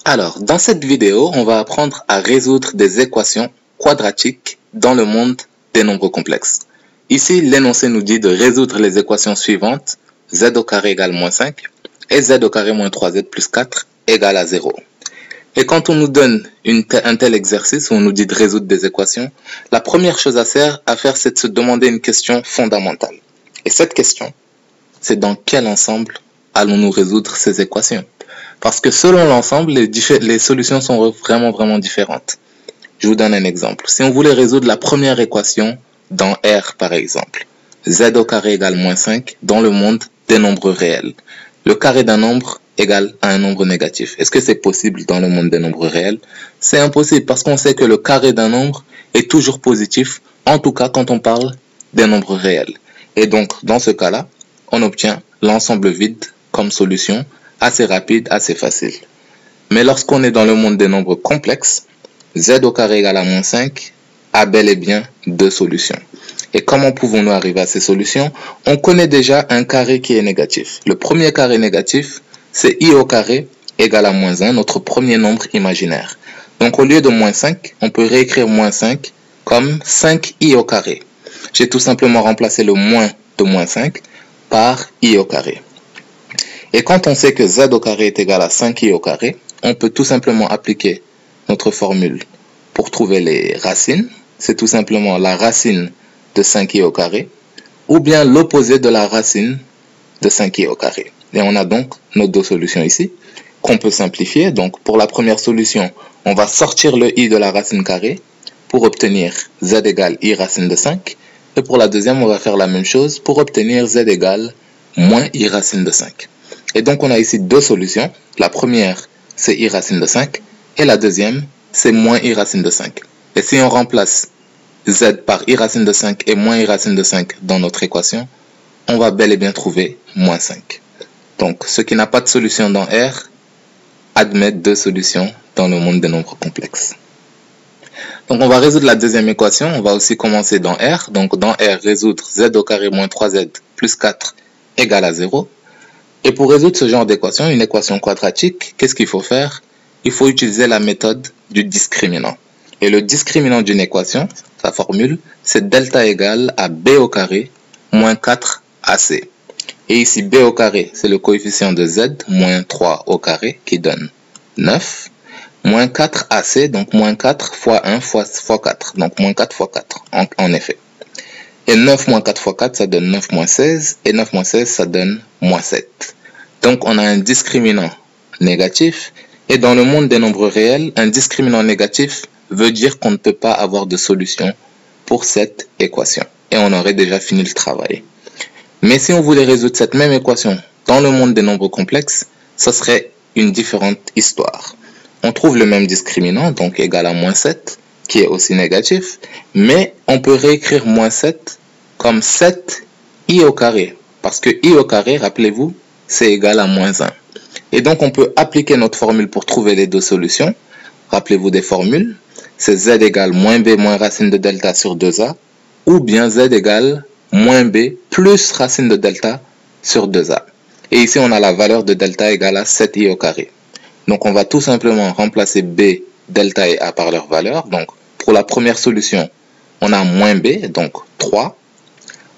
Alors, dans cette vidéo, on va apprendre à résoudre des équations quadratiques dans le monde des nombres complexes. Ici, l'énoncé nous dit de résoudre les équations suivantes, z au carré égale moins 5 et z au carré moins 3z plus 4 égale à 0. Et quand on nous donne un tel exercice où on nous dit de résoudre des équations, la première chose à faire, c'est de se demander une question fondamentale. Et cette question, c'est dans quel ensemble allons-nous résoudre ces équations? Parce que selon l'ensemble, les solutions sont vraiment différentes. Je vous donne un exemple. Si on voulait résoudre la première équation dans R par exemple, z au carré égale moins 5 dans le monde des nombres réels. Le carré d'un nombre égale à un nombre négatif. Est-ce que c'est possible dans le monde des nombres réels? C'est impossible parce qu'on sait que le carré d'un nombre est toujours positif, en tout cas quand on parle des nombres réels. Et donc, dans ce cas-là, on obtient l'ensemble vide comme solution, assez rapide, assez facile. Mais lorsqu'on est dans le monde des nombres complexes, z au carré égale à moins 5 a bel et bien deux solutions. Et comment pouvons-nous arriver à ces solutions? On connaît déjà un carré qui est négatif. Le premier carré négatif, c'est i au carré égale à moins 1, notre premier nombre imaginaire. Donc au lieu de moins 5, on peut réécrire moins 5 comme 5i au carré. J'ai tout simplement remplacé le moins de moins 5 par i au carré. Et quand on sait que z au carré est égal à 5i au carré, on peut tout simplement appliquer notre formule pour trouver les racines. C'est tout simplement la racine de 5i au carré, ou bien l'opposé de la racine de 5i au carré. Et on a donc nos deux solutions ici, qu'on peut simplifier. Donc pour la première solution, on va sortir le i de la racine carrée pour obtenir z égale i racine de 5. Et pour la deuxième, on va faire la même chose pour obtenir z égale moins i racine de 5. Et donc on a ici deux solutions. La première, c'est i racine de 5. Et la deuxième, c'est moins i racine de 5. Et si on remplace z par i racine de 5 et moins i racine de 5 dans notre équation, on va bel et bien trouver moins 5. Donc, ce qui n'a pas de solution dans R admet deux solutions dans le monde des nombres complexes. Donc, on va résoudre la deuxième équation. On va aussi commencer dans R. Donc, dans R, résoudre z au carré moins 3z plus 4 égale à 0. Et pour résoudre ce genre d'équation, une équation quadratique, qu'est-ce qu'il faut faire? Il faut utiliser la méthode du discriminant. Et le discriminant d'une équation, sa formule, c'est delta égale à b au carré moins 4ac. Et ici, b au carré, c'est le coefficient de z, moins 3 au carré, qui donne 9. Moins 4ac, donc moins 4 fois 1 fois 4. Donc moins 4 fois 4, en effet. Et 9 moins 4 fois 4, ça donne 9 moins 16. Et 9 moins 16, ça donne moins 7. Donc on a un discriminant négatif. Et dans le monde des nombres réels, un discriminant négatif veut dire qu'on ne peut pas avoir de solution pour cette équation. Et on aurait déjà fini le travail. Mais si on voulait résoudre cette même équation dans le monde des nombres complexes, ce serait une différente histoire. On trouve le même discriminant, donc égal à moins 7, qui est aussi négatif, mais on peut réécrire moins 7 comme 7i au carré, parce que i au carré, rappelez-vous, c'est égal à moins 1. Et donc on peut appliquer notre formule pour trouver les deux solutions. Rappelez-vous des formules, c'est z égale moins b moins racine de delta sur 2a, ou bien z égale moins b plus racine de delta sur 2a. Et ici, on a la valeur de delta égale à 7i au carré. Donc, on va tout simplement remplacer b, delta et a par leur valeur. Donc, pour la première solution, on a moins b, donc 3,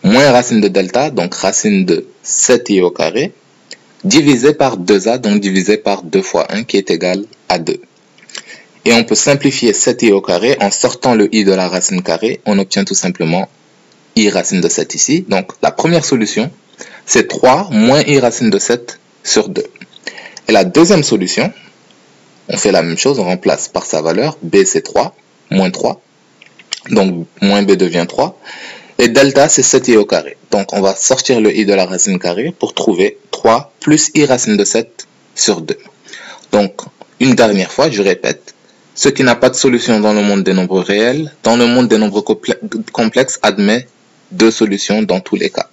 moins racine de delta, donc racine de 7i au carré, divisé par 2a, donc divisé par 2 fois 1, qui est égal à 2. Et on peut simplifier 7i au carré en sortant le i de la racine carrée. On obtient tout simplement i racine de 7 ici. Donc, la première solution, c'est 3 moins i racine de 7 sur 2. Et la deuxième solution, on fait la même chose, on remplace par sa valeur. B, c'est 3, moins 3. Donc, moins b devient 3. Et delta, c'est 7i au carré. Donc, on va sortir le i de la racine carrée pour trouver 3 plus i racine de 7 sur 2. Donc, une dernière fois, je répète, ce qui n'a pas de solution dans le monde des nombres réels, dans le monde des nombres complexes, admet deux solutions dans tous les cas.